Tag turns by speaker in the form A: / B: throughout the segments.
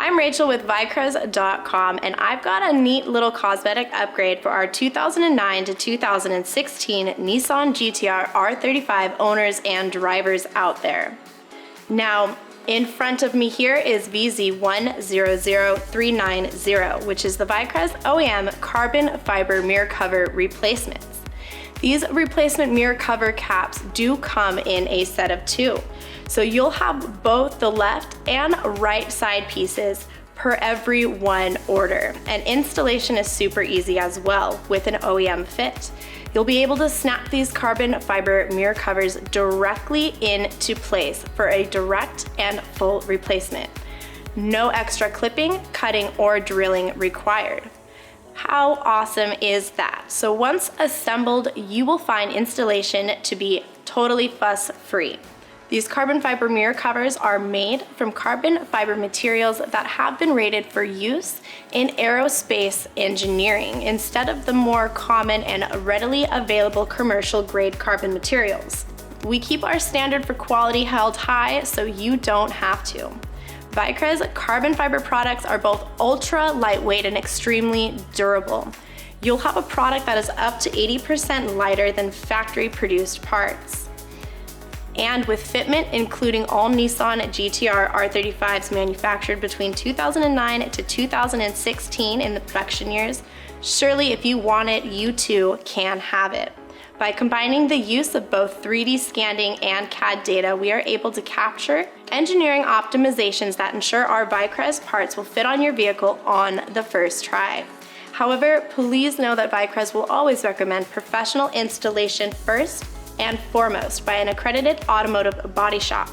A: I'm Rachel with vicrez.com, and I've got a neat little cosmetic upgrade for our 2009 to 2016 Nissan GTR R35 owners and drivers out there. Now, in front of me here is vz100390, which is the Vicrez OEM carbon fiber mirror cover replacements. These replacement mirror cover caps do come in a set of 2. So you'll have both the left and right side pieces per every one order. And installation is super easy as well with an OEM fit. You'll be able to snap these carbon fiber mirror covers directly into place for a direct and full replacement. No extra clipping, cutting, or drilling required. How awesome is that? So once assembled, you will find installation to be totally fuss-free. These carbon fiber mirror covers are made from carbon fiber materials that have been rated for use in aerospace engineering instead of the more common and readily available commercial grade carbon materials. We keep our standard for quality held high so you don't have to. Vicrez carbon fiber products are both ultra lightweight and extremely durable. You'll have a product that is up to 80% lighter than factory produced parts. And with fitment, including all Nissan GTR R35s manufactured between 2009 to 2016 in the production years, surely if you want it, you too can have it. By combining the use of both 3D scanning and CAD data, we are able to capture engineering optimizations that ensure our Vicrez parts will fit on your vehicle on the first try. However, please know that Vicrez will always recommend professional installation first and foremost by an accredited automotive body shop,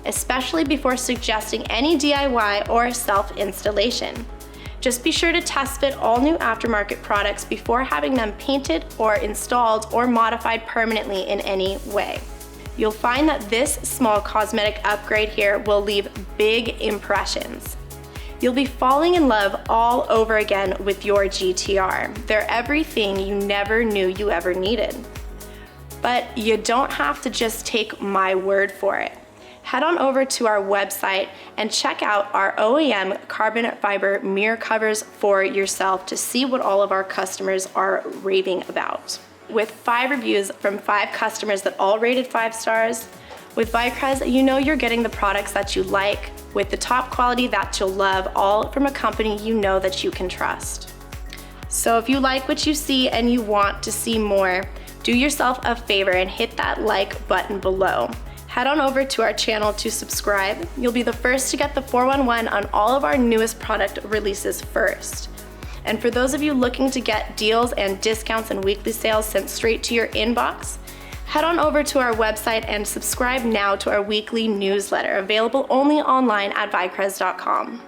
A: especially before suggesting any DIY or self-installation. Just be sure to test fit all new aftermarket products before having them painted or installed or modified permanently in any way. You'll find that this small cosmetic upgrade here will leave big impressions. You'll be falling in love all over again with your GTR. They're everything you never knew you ever needed. But you don't have to just take my word for it. Head on over to our website and check out our OEM carbon fiber mirror covers for yourself to see what all of our customers are raving about. With 5 reviews from 5 customers that all rated 5 stars, with Vicrez, you know you're getting the products that you like with the top quality that you'll love, all from a company you know that you can trust. So if you like what you see and you want to see more, do yourself a favor and hit that like button below. Head on over to our channel to subscribe. You'll be the first to get the 411 on all of our newest product releases first. And for those of you looking to get deals and discounts and weekly sales sent straight to your inbox, head on over to our website and subscribe now to our weekly newsletter, available only online at vicrez.com.